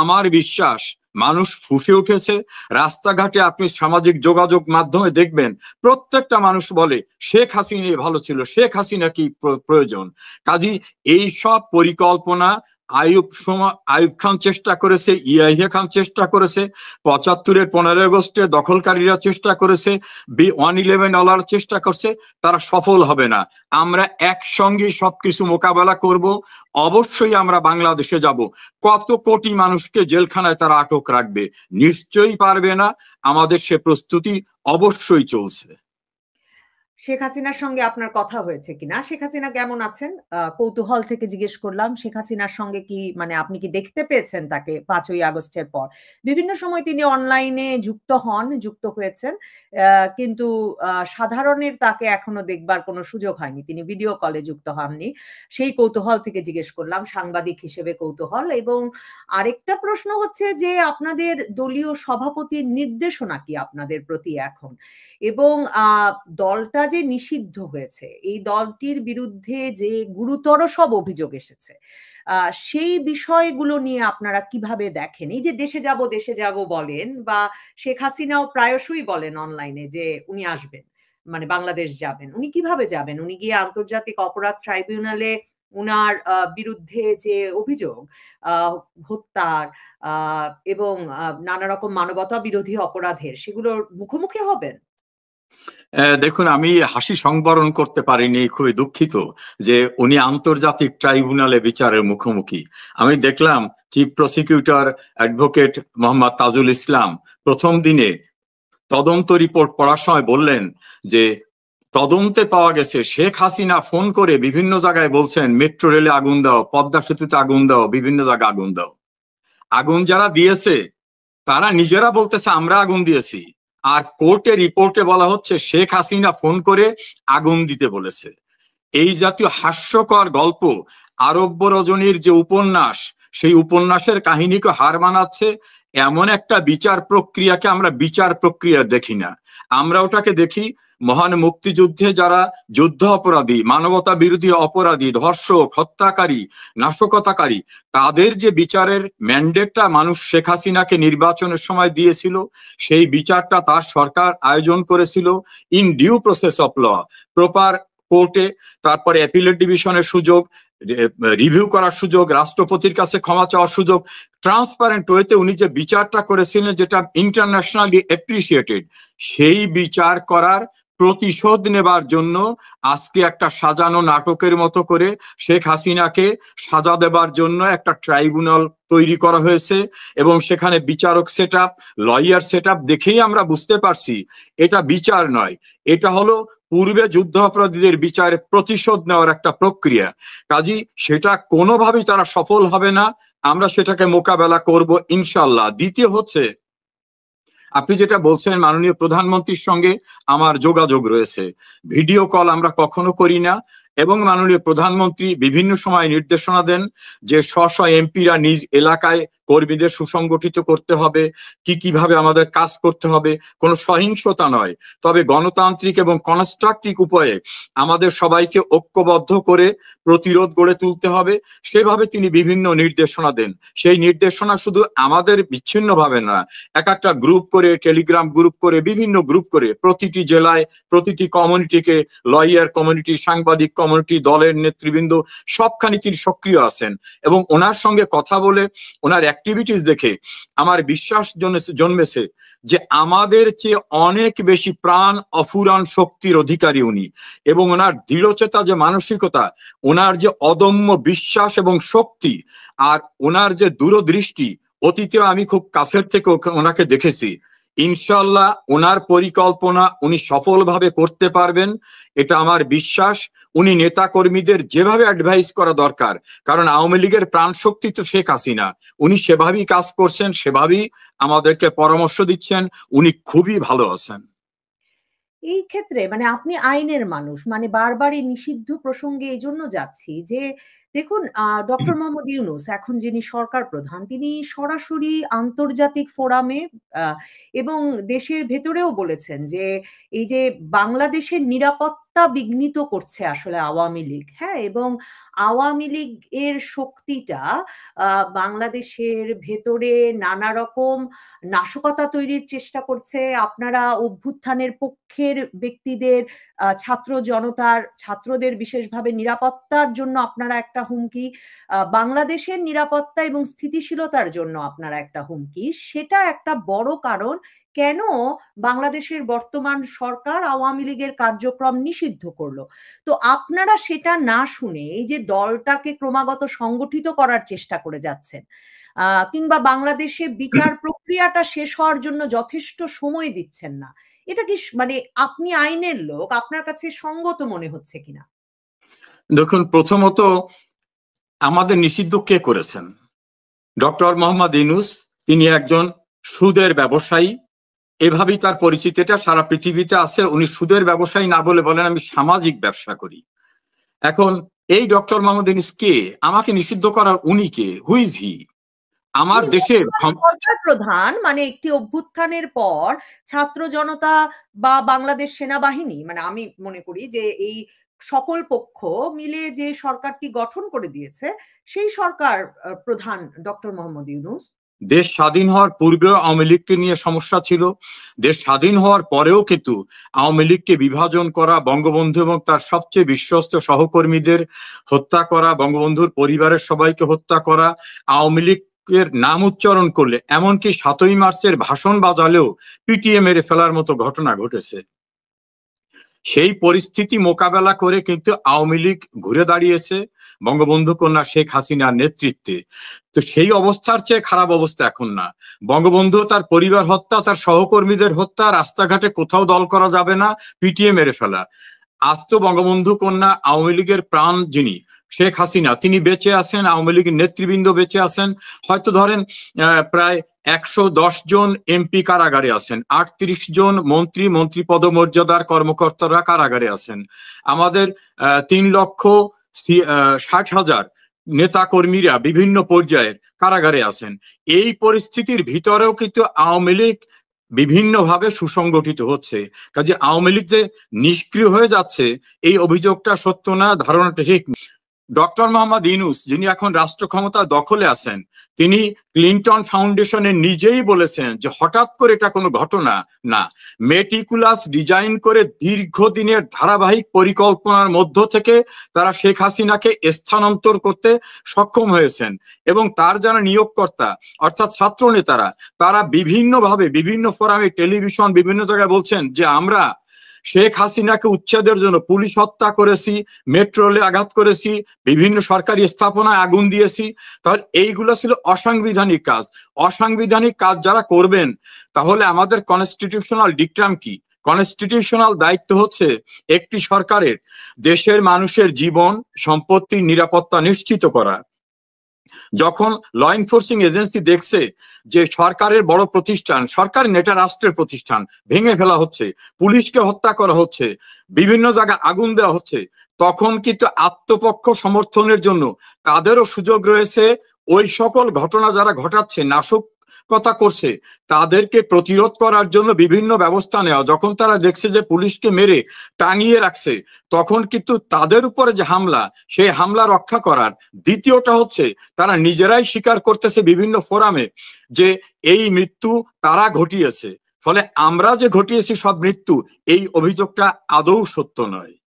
আমার বিশ্বাস মানুষ ফুঁসে উঠেছে। রাস্তাঘাটে আপনি সামাজিক যোগাযোগ মাধ্যমে দেখবেন প্রত্যেকটা মানুষ বলে শেখ হাসিনা ভালো ছিল, শেখ হাসিনা কি প্রয়োজন। কাজী এই সব পরিকল্পনা আইয়ুব খান চেষ্টা করেছে, ইয়াহিয়া খান চেষ্টা করেছে, ৭৫-এর 15 আগস্টে দখলকারীরা চেষ্টা করেছে, B111 আলার চেষ্টা করছে, তারা সফল হবে না। আমরা একসঙ্গে সবকিছু মোকাবেলা করব। অবশ্যই আমরা বাংলাদেশে যাব। কত কোটি মানুষকে জেলখানায় তারা আটক রাখবে? নিশ্চয়ই পারবে না। আমাদের সে প্রস্তুতি অবশ্যই চলছে। শেখ হাসিনার সঙ্গে আপনার কথা হয়েছে কিনা? শেখ হাসিনা কেমন আছেন? কৌতূহল থেকে জিজ্ঞেস করলাম। শেখ হাসিনার সঙ্গে কি মানে আপনি কি দেখতে পেয়েছেন তাকে ৫ই আগস্টের পর? বিভিন্ন সময় তিনি অনলাইনে যুক্ত হয়েছেন। কিন্তু সাধারণের তাকে এখনো দেখবার কোনো সুযোগ হয়নি। তিনি ভিডিও কলে যুক্ত হননি। সেই কৌতূহল থেকে জিজ্ঞেস করলাম, সাংবাদিক হিসেবে কৌতূহল। এবং আরেকটা প্রশ্ন হচ্ছে যে আপনাদের দলীয় সভাপতির নির্দেশনা কি আপনাদের প্রতি এখন? এবং দলটা যে নিষিদ্ধ হয়েছে, এই দলটির বিরুদ্ধে যে গুরুতর সব অভিযোগ এসেছে, সেই বিষয়গুলো নিয়ে আপনারা কিভাবে দেখেন? এই যে দেশে যাব বলেন, বা শেখ হাসিনাও প্রায়শই বলেন অনলাইনে যে উনি আসবেন, মানে বাংলাদেশ যাবেন। উনি কিভাবে যাবেন? উনি গিয়ে আন্তর্জাতিক অপরাধ ট্রাইব্যুনালে উনার বিরুদ্ধে যে অভিযোগ হত্যার এবং নানা রকম মানবতা বিরোধী অপরাধের, সেগুলোর মুখোমুখি হবেন? দেখুন, আমি হাসি সংবরণ করতে পারিনি, খুবই দুঃখিত যে উনি আন্তর্জাতিক ট্রাইব্যুনালে বিচারের মুখোমুখি। আমি দেখলাম chief prosecutor advocate Mohammad Tajul Islam প্রথম দিনে তদন্ত রিপোর্ট পড়ার সময় বললেন যে তদন্তে পাওয়া গেছে শেখ হাসিনা ফোন করে বিভিন্ন জায়গায় বলছেন মেট্রো রেলে আগুন দাও, পদ্মা সেতুতে আগুন দাও, বিভিন্ন জায়গায় আগুন দাও। আগুন যারা দিয়েছে তারা নিজেরা বলতেছে আমরা আগুন দিয়েছি, আর কোর্টে রিপোর্টে বলা হচ্ছে শেখ হাসিনা ফোন করে আগুন দিতে বলেছে। এই জাতীয় হাস্যকর গল্প, আরব্য রজনীর যে উপন্যাস, সেই উপন্যাসের কাহিনীকে হার মানাচ্ছে এমন একটা বিচার প্রক্রিয়াকে আমরা বিচার প্রক্রিয়া দেখি না। আমরা ওটাকে দেখি মহান মুক্তিযুদ্ধে যারা যুদ্ধ অপরাধী, মানবতা বিরোধী অপরাধী, ধর্ষক, হত্যাকারী, নাশকতাকারী, তাদের যে বিচারের ম্যান্ডেটটা মানুষ শেখ হাসিনাকে নির্বাচনের সময় দিয়েছিল, সেই বিচারটা তার সরকার আয়োজন করেছিল in due process of law, proper কোর্টে, তারপরে অ্যাপিলেট ডিভিশনের সুযোগ, রিভিউ করার সুযোগ, রাষ্ট্রপতির কাছে ক্ষমা চাওয়ার সুযোগ, ট্রান্সপারেন্ট ওয়েতে উনি যে বিচারটা করেছিলেন যেটা ইন্টারন্যাশনালি অ্যাপ্রিসিয়েটেড, সেই বিচার করার প্রতিশোধ নেবার জন্য আজকে একটা সাজানো নাটকের মতো করে শেখ হাসিনাকে সাজা দেবার জন্য একটা ট্রাইব্যুনাল তৈরি করা হয়েছে। এবং সেখানে বিচারক set up, lawyer set up দেখেই আমরা বুঝতে পারছি এটা বিচার নয়, এটা হলো পূর্বে যুদ্ধ অপরাধীদের বিচারে প্রতিশোধ নেওয়ার একটা প্রক্রিয়া। কাজী সেটা কোনোভাবেই তারা সফল হবে না। আমরা সেটাকে মোকাবেলা করব ইনশাল্লাহ। দ্বিতীয় হচ্ছে, আপনি যেটা বলছেন মাননীয় প্রধানমন্ত্রীর সঙ্গে আমার যোগাযোগ রয়েছে, ভিডিও কল আমরা কখনো করি না। এবং মাননীয় প্রধানমন্ত্রী বিভিন্ন সময় নির্দেশনা দেন যে স্ব এমপিরা নিজ এলাকায় কর্মীদের সুসংগঠিত করতে হবে, কিভাবে আমাদের কাজ করতে হবে, কোনো সহিংসতা নয়, তবে গণতান্ত্রিক এবং কনস্ট্রাকটিভ উপায়ে আমাদের সবাইকে ঐক্যবদ্ধ করে প্রতিরোধ গড়ে তুলতে হবে। সেভাবে তিনি বিভিন্ন নির্দেশনা দেন। সেই নির্দেশনা শুধু আমাদের বিচ্ছিন্নভাবে না, এক একটা গ্রুপ করে, টেলিগ্রাম গ্রুপ করে, বিভিন্ন গ্রুপ করে প্রতিটি জেলায় প্রতিটি কমিউনিটিকে, লয়ার কমিউনিটি, সাংবাদিক কমিউনিটি, দলের নেতৃবৃন্দ সবখানি তিনি সক্রিয় আছেন। এবং ওনার সঙ্গে কথা বলে, ওনার অ্যাক্টিভিটিস দেখে আমার বিশ্বাস জন্মেছে যে আমাদের চেয়ে অনেক বেশি প্রাণ অফুরান শক্তির অধিকারী উনি। এবং ওনার দৃঢ়চেতা যে মানসিকতা, ওনার যে অদম্য বিশ্বাস এবং শক্তি, আর ওনার যে দূরদৃষ্টি, অতীতে আমি খুব কাছের থেকে ওনাকে দেখেছি। ইনশাল্লাহ ওনার পরিকল্পনা উনি সফলভাবে করতে পারবেন, এটা আমার বিশ্বাস। উনি নেতা কর্মীদের যেভাবে অ্যাডভাইস করা দরকার, কারণ আওয়ামী লীগের প্রাণ শক্তি তো শেখ হাসিনা, উনি সেভাবেই কাজ করছেন, সেভাবেই আমাদেরকে পরামর্শ দিচ্ছেন। উনি খুবই ভালো আছেন। এই ক্ষেত্রে মানে আপনি আইনের মানুষ, মানে বারবার এই নিষিদ্ধ প্রসঙ্গে এই জন্য যাচ্ছি যে দেখুন, ডক্টর মোহাম্মদ ইউনূস এখন যিনি সরকার প্রধান, তিনি সরাসরি আন্তর্জাতিক ফোরামে এবং দেশের ভেতরেও বলেছেন যে এই যে বাংলাদেশের নিরাপত্তা নিরাপত্তা বিঘ্নিত করছে আসলে আওয়ামী লীগ, হ্যাঁ? এবং আওয়ামী লীগ এর শক্তিটা বাংলাদেশের ভেতরে নানা রকম নাশকতা তৈরির চেষ্টা করছে। আপনারা অভ্যুত্থানের পক্ষের ব্যক্তিদের ছাত্র জনতার ছাত্রদের বিশেষভাবে নিরাপত্তার জন্য আপনারা একটা হুমকি, বাংলাদেশের নিরাপত্তা এবং স্থিতিশীলতার জন্য আপনারা একটা হুমকি। সেটা একটা বড় কারণ কেন বাংলাদেশের বর্তমান সরকার আওয়ামী লীগের কার্যক্রম নিষিদ্ধ করল। তো আপনারা সেটা না শুনে এই যে দলটাকে ক্রমাগত সংগঠিত করার চেষ্টা করে যাচ্ছেন, কিংবা বাংলাদেশে বিচার প্রক্রিয়াটা শেষ হওয়ার জন্য যথেষ্ট সময় দিচ্ছেন না। এটা কি মানে আপনি আইনের লোক, আপনার কাছে সঙ্গত মনে হচ্ছে কিনা? দেখুন, প্রথমত আমাদের নিষিদ্ধ কে করেছেন? ডক্টর মোহাম্মদ ইউনূস, তিনি একজন সুদের ব্যবসায়ী, এভাবেই তার পরিচিতিটা সারা পৃথিবীতে আছে। উনি সুদের ব্যবসায়ী না বলে বলেন আমি সামাজিক ব্যবসা করি। এখন এই ডক্টর মোহাম্মদ ইউনূস কে? আমাকে নিষিদ্ধ করার উনি কে? Who is he? আমার দেশের সরকার প্রধান, মানে একটি অভ্যুত্থানের পর ছাত্র জনতা বা বাংলাদেশ সেনাবাহিনী, মানে আমি মনে করি যে এই সকল পক্ষ মিলে যে সরকারটি গঠন করে দিয়েছে, সেই সরকার প্রধান ডক্টর মোহাম্মদ ইউনূস। দেশ স্বাধীন হওয়ার পূর্বেও আওয়ামী লীগকে নিয়ে সমস্যা ছিল, দেশ স্বাধীন হওয়ার পরেও কিন্তু আওয়ামী লীগকে বিভাজন করা, বঙ্গবন্ধু এবং তার সবচেয়ে বিশ্বস্ত সহকর্মীদের হত্যা করা, বঙ্গবন্ধুর পরিবারের সবাইকে হত্যা করা, আওয়ামী লীগের নাম উচ্চারণ করলে, এমনকি ৭ই মার্চের ভাষণ বাজালেও পিটিয়ে মেরে ফেলার মতো ঘটনা ঘটেছে। সেই পরিস্থিতি মোকাবেলা করে কিন্তু আওয়ামী লীগ ঘুরে দাঁড়িয়েছে বঙ্গবন্ধু কন্যা শেখ হাসিনার নেতৃত্বে। তো সেই অবস্থার চেয়ে খারাপ অবস্থা এখন না। বঙ্গবন্ধু তার পরিবার হত্যা, তার সহকর্মীদের হত্যা, রাস্তাঘাটে কোথাও দল করা যাবে না, পিটিয়ে মেরে ফেলা। আজ তো বঙ্গবন্ধু কন্যা আওয়ামী লীগের প্রাণ যিনি শেখ হাসিনা, তিনি বেঁচে আছেন, আওয়ামী লীগের নেতৃবৃন্দ বেঁচে আছেন। হয়তো ধরেন প্রায় ১১০ জন এমপি কারাগারে আছেন, ৩৮ জন মন্ত্রী পদমর্যাদার কর্মকর্তারা কারাগারে আছেন, আমাদের ৩,৬০,০০০ নেতা কর্মীরা বিভিন্ন পর্যায়ের কারাগারে আছেন। এই পরিস্থিতির ভিতরেও কিন্তু আওয়ামী লীগ বিভিন্নভাবে সুসংগঠিত হচ্ছে। কাজে আওয়ামী লীগ যে নিষ্ক্রিয় হয়ে যাচ্ছে, এই অভিযোগটা সত্য না, ধারণাটা ঠিক। ডক্টর মোহাম্মদ ইউনূস, যিনি এখন রাষ্ট্র ক্ষমতা দখলে আছেন, তিনি ক্লিনটন ফাউন্ডেশনে নিজেই বলেছেন যে হঠাৎ করে এটা কোনো ঘটনা না, মেটিকুলাস ডিজাইন করে দীর্ঘদিনের ধারাবাহিক পরিকল্পনার মধ্য থেকে তারা শেখ হাসিনাকে স্থানান্তর করতে সক্ষম হয়েছেন। এবং তার যারা নিয়োগকর্তা অর্থাৎ ছাত্র নেতারা, তারা বিভিন্নভাবে বিভিন্ন ফোরামে, টেলিভিশন, বিভিন্ন জায়গায় বলছেন যে আমরা শেখ হাসিনাকে উচ্ছেদের জন্য পুলিশ হত্যা করেছি, মেট্রো রেলে আঘাত করেছি, বিভিন্ন সরকারি স্থাপনায় আগুন দিয়েছি। তাহলে এইগুলো ছিল অসাংবিধানিক কাজ। অসাংবিধানিক কাজ যারা করবেন, তাহলে আমাদের কনস্টিটিউশনাল ডিক্টাম কি? কনস্টিটিউশনাল দায়িত্ব হচ্ছে একটি সরকারের দেশের মানুষের জীবন সম্পত্তির নিরাপত্তা নিশ্চিত করা। যখন ল এনফোর্সিং এজেন্সি দেখছে যে সরকারের বড় প্রতিষ্ঠান, সরকারি নেতা রাষ্ট্রের প্রতিষ্ঠান ভেঙে ফেলা হচ্ছে, পুলিশকে হত্যা করা হচ্ছে, বিভিন্ন জায়গায় আগুন দেওয়া হচ্ছে, তখন কিন্তু আত্মপক্ষ সমর্থনের জন্য তাদেরও সুযোগ রয়েছে ওই সকল ঘটনা যারা ঘটাচ্ছে, নাশকতা করছে, তাদেরকে প্রতিরোধ করার জন্য বিভিন্ন ব্যবস্থা নেওয়া। যখন তারা দেখছে যে পুলিশকে মেরে টাঙিয়ে রাখছে, তখন কিন্তু তাদের উপরে যে হামলা, সেই হামলা রক্ষা করার। দ্বিতীয়টা হচ্ছে তারা নিজেরাই স্বীকার করতেছে বিভিন্ন ফোরামে যে এই মৃত্যু তারা ঘটিয়েছে, ফলে আমরা যে ঘটিয়েছি সব মৃত্যু, এই অভিযোগটা আদৌ সত্য নয়।